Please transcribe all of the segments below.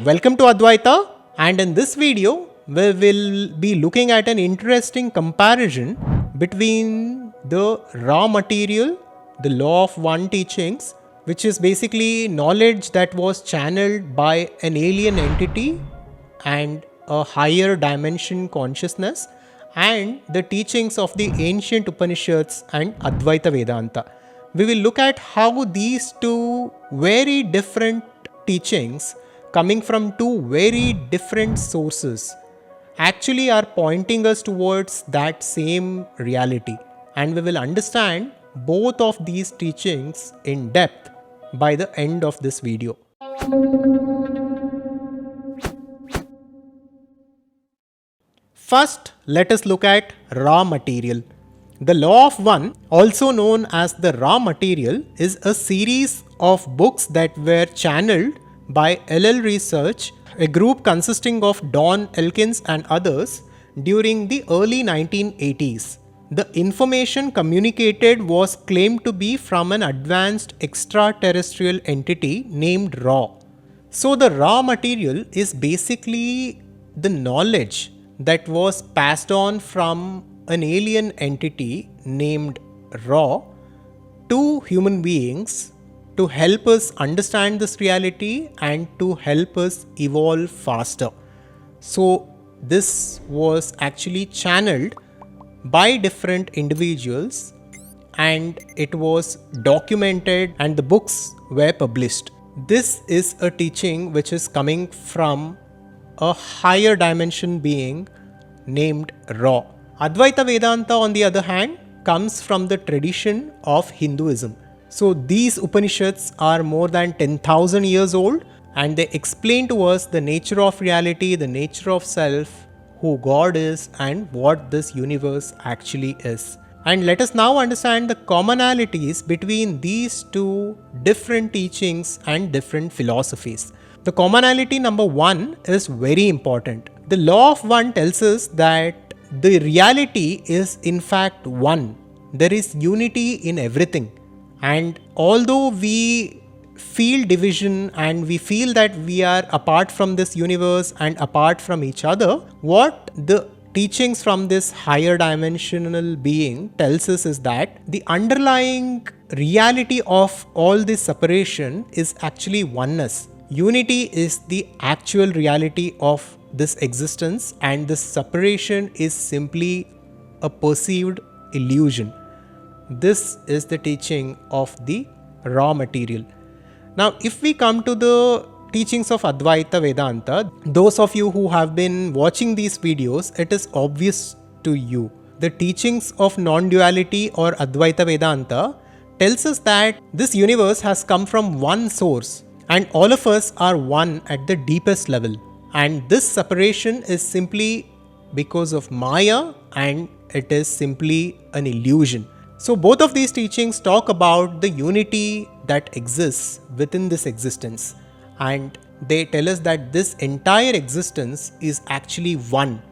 Welcome to Advaita, and in this video we will be looking at an interesting comparison between the raw material, the law of one teachings, which is basically knowledge that was channeled by an alien entity and a higher dimension consciousness, and the teachings of the ancient Upanishads and Advaita Vedanta. We will look at how these two very different teachings coming from two very different sources actually are pointing us towards that same reality, and we will understand both of these teachings in depth by the end of this video. First, let us look at raw material. The Law of One, also known as the Raw Material, is a series of books that were channeled by LL Research, a group consisting of Don Elkins and others, during the early 1980s. The information communicated was claimed to be from an advanced extraterrestrial entity named Ra. So the raw material is basically the knowledge that was passed on from an alien entity named Ra to human beings to help us understand this reality and to help us evolve faster. So this was actually channeled by different individuals, and it was documented and the books were published. This is a teaching which is coming from a higher dimension being named Ra. Advaita Vedanta, on the other hand, comes from the tradition of Hinduism. So these Upanishads are more than 10,000 years old, and they explain to us the nature of reality, the nature of self, who God is, and what this universe actually is. And let us now understand the commonalities between these two different teachings and different philosophies. The commonality number one is very important. The Law of One tells us that the reality is in fact one. There is unity in everything. And although we feel division and we feel that we are apart from this universe and apart from each other, what the teachings from this higher dimensional being tells us is that the underlying reality of all this separation is actually oneness. Unity is the actual reality of this existence, and this separation is simply a perceived illusion. This is the teaching of the raw material. Now, if we come to the teachings of Advaita Vedanta, those of you who have been watching these videos, it is obvious to you. The teachings of non-duality or Advaita Vedanta tells us that this universe has come from one source, and all of us are one at the deepest level. And this separation is simply because of Maya, and it is simply an illusion. So both of these teachings talk about the unity that exists within this existence, and they tell us that this entire existence is actually one,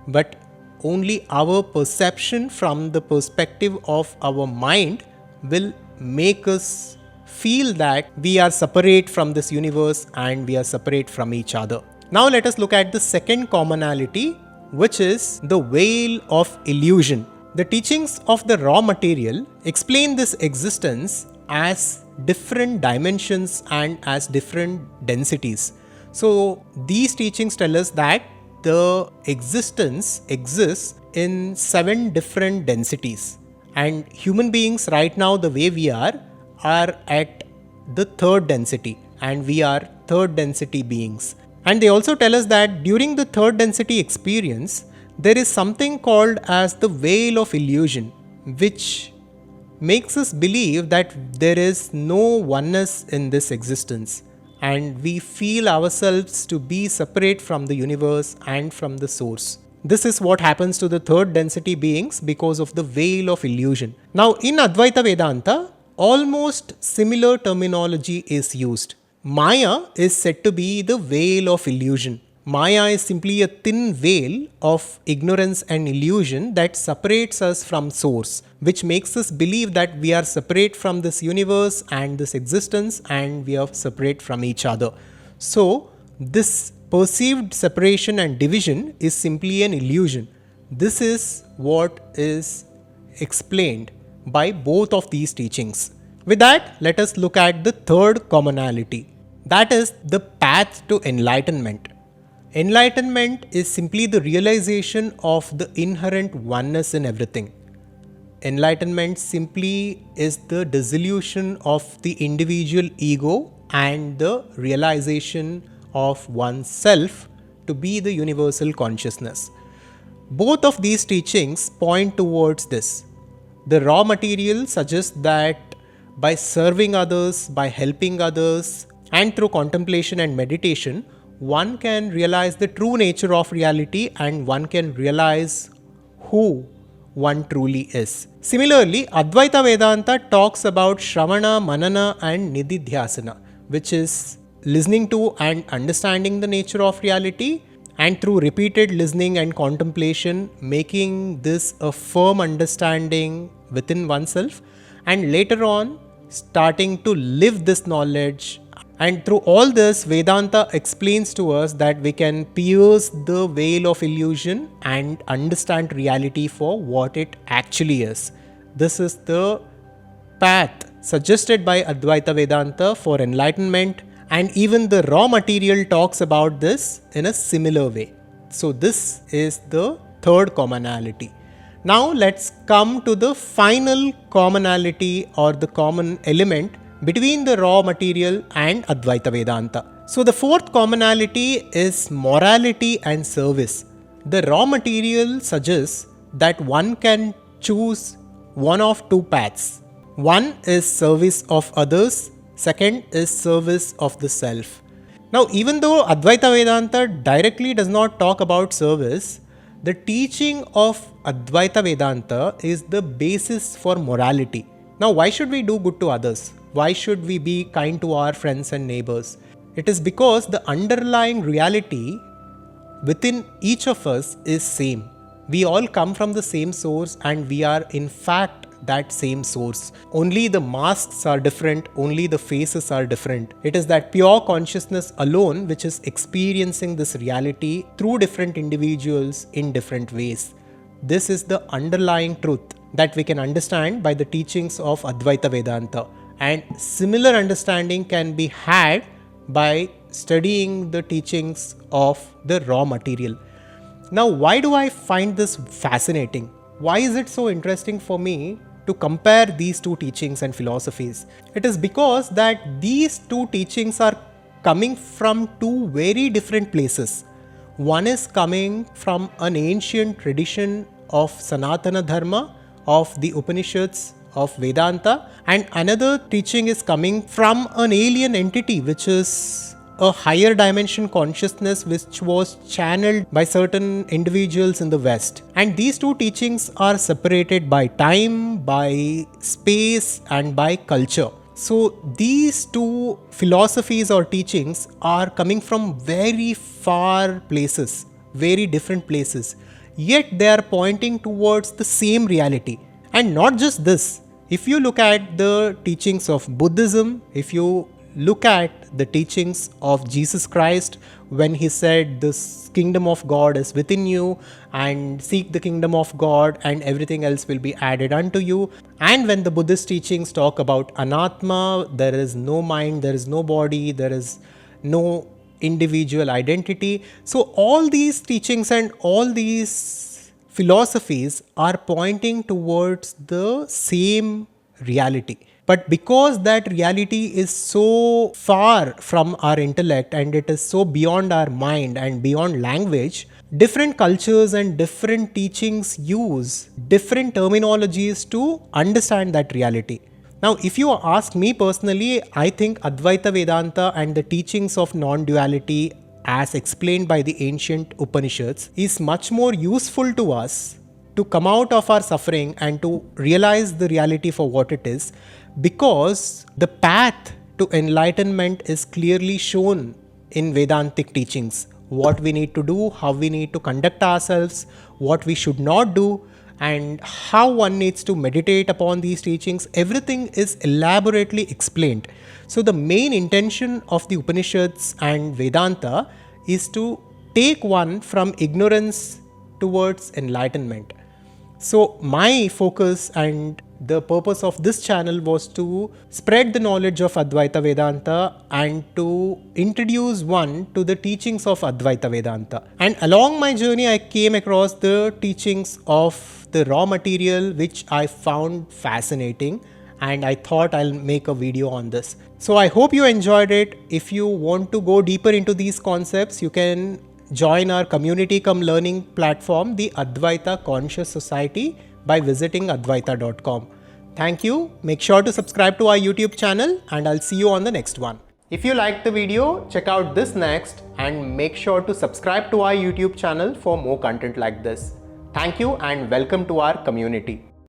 but only our perception from the perspective of our mind will make us feel that we are separate from this universe and we are separate from each other. Now let us look at the second commonality, which is the veil of illusion. The teachings of the raw material explain this existence as different dimensions and as different densities. So these teachings tell us that the existence exists in 7 different densities, and human beings right now, the way we are at the 3rd density, and we are 3rd density beings. And they also tell us that during the 3rd density experience, there is something called as the veil of illusion, which makes us believe that there is no oneness in this existence, and we feel ourselves to be separate from the universe and from the source. This is what happens to the 3rd density beings because of the veil of illusion. Now, in Advaita Vedanta, almost similar terminology is used. Maya is said to be the veil of illusion. Maya is simply a thin veil of ignorance and illusion that separates us from source, which makes us believe that we are separate from this universe and this existence, and we are separate from each other. So This perceived separation and division is simply an illusion. This is what is explained by both of these teachings. With that, let us look at the third commonality. That is the path to enlightenment. Enlightenment is simply the realization of the inherent oneness in everything. Enlightenment simply is the dissolution of the individual ego and the realization of oneself to be the universal consciousness. Both of these teachings point towards this. The raw material suggests that by serving others, by helping others, and through contemplation and meditation, one can realize the true nature of reality and one can realize who one truly is. Similarly, Advaita Vedanta talks about Shravana, Manana, and Nididhyasana, which is listening to and understanding the nature of reality, and through repeated listening and contemplation, making this a firm understanding within oneself, and later on, starting to live this knowledge. And through all this, Vedanta explains to us that we can pierce the veil of illusion and understand reality for what it actually is. This is the path suggested by Advaita Vedanta for enlightenment, and even the raw material talks about this in a similar way. So, this is the third commonality. Now, let's come to the final commonality or the common element between the raw material and Advaita Vedanta. So, the fourth commonality is morality and service. The raw material suggests that one can choose one of two paths. One is service of others, second is service of the self. Now, even though Advaita Vedanta directly does not talk about service, the teaching of Advaita Vedanta is the basis for morality. Now, why should we do good to others? Why should we be kind to our friends and neighbors? It is because the underlying reality within each of us is same. We all come from the same source and we are in fact that same source. Only the masks are different, only the faces are different. It is that pure consciousness alone which is experiencing this reality through different individuals in different ways. This is the underlying truth that we can understand by the teachings of Advaita Vedanta. And similar understanding can be had by studying the teachings of the raw material. Now, why do I find this fascinating? Why is it so interesting for me to compare these two teachings and philosophies? It is because that these two teachings are coming from two very different places. One is coming from an ancient tradition of Sanatana Dharma, of the Upanishads, of Vedanta, and another teaching is coming from an alien entity which is a higher dimension consciousness which was channeled by certain individuals in the West. And these two teachings are separated by time, by space, and by culture. So these two philosophies or teachings are coming from very far places, very different places, yet they are pointing towards the same reality. And not just this, if you look at the teachings of Buddhism, if you look at the teachings of Jesus Christ when he said this kingdom of God is within you and seek the kingdom of God and everything else will be added unto you. And when the Buddhist teachings talk about anatma, there is no mind, there is no body, there is no individual identity. So all these teachings and all these philosophies are pointing towards the same reality. But because that reality is so far from our intellect and it is so beyond our mind and beyond language, different cultures and different teachings use different terminologies to understand that reality. Now, if you ask me personally, I think Advaita Vedanta and the teachings of non-duality as explained by the ancient Upanishads is much more useful to us to come out of our suffering and to realize the reality for what it is, because the path to enlightenment is clearly shown in Vedantic teachings. What we need to do, how we need to conduct ourselves, what we should not do, and how one needs to meditate upon these teachings. Everything is elaborately explained. So the main intention of the Upanishads and Vedanta is to take one from ignorance towards enlightenment. So my focus and the purpose of this channel was to spread the knowledge of Advaita Vedanta and to introduce one to the teachings of Advaita Vedanta. And along my journey, I came across the teachings of the raw material, which I found fascinating, and I thought I'll make a video on this. So I hope you enjoyed it. If you want to go deeper into these concepts, you can join our community cum learning platform, the Advaita Conscious Society, by visiting advaita.com. Thank you. Make sure to subscribe to our YouTube channel, and I'll see you on the next one. If you liked the video, check out this next and make sure to subscribe to our YouTube channel for more content like this. Thank you and welcome to our community.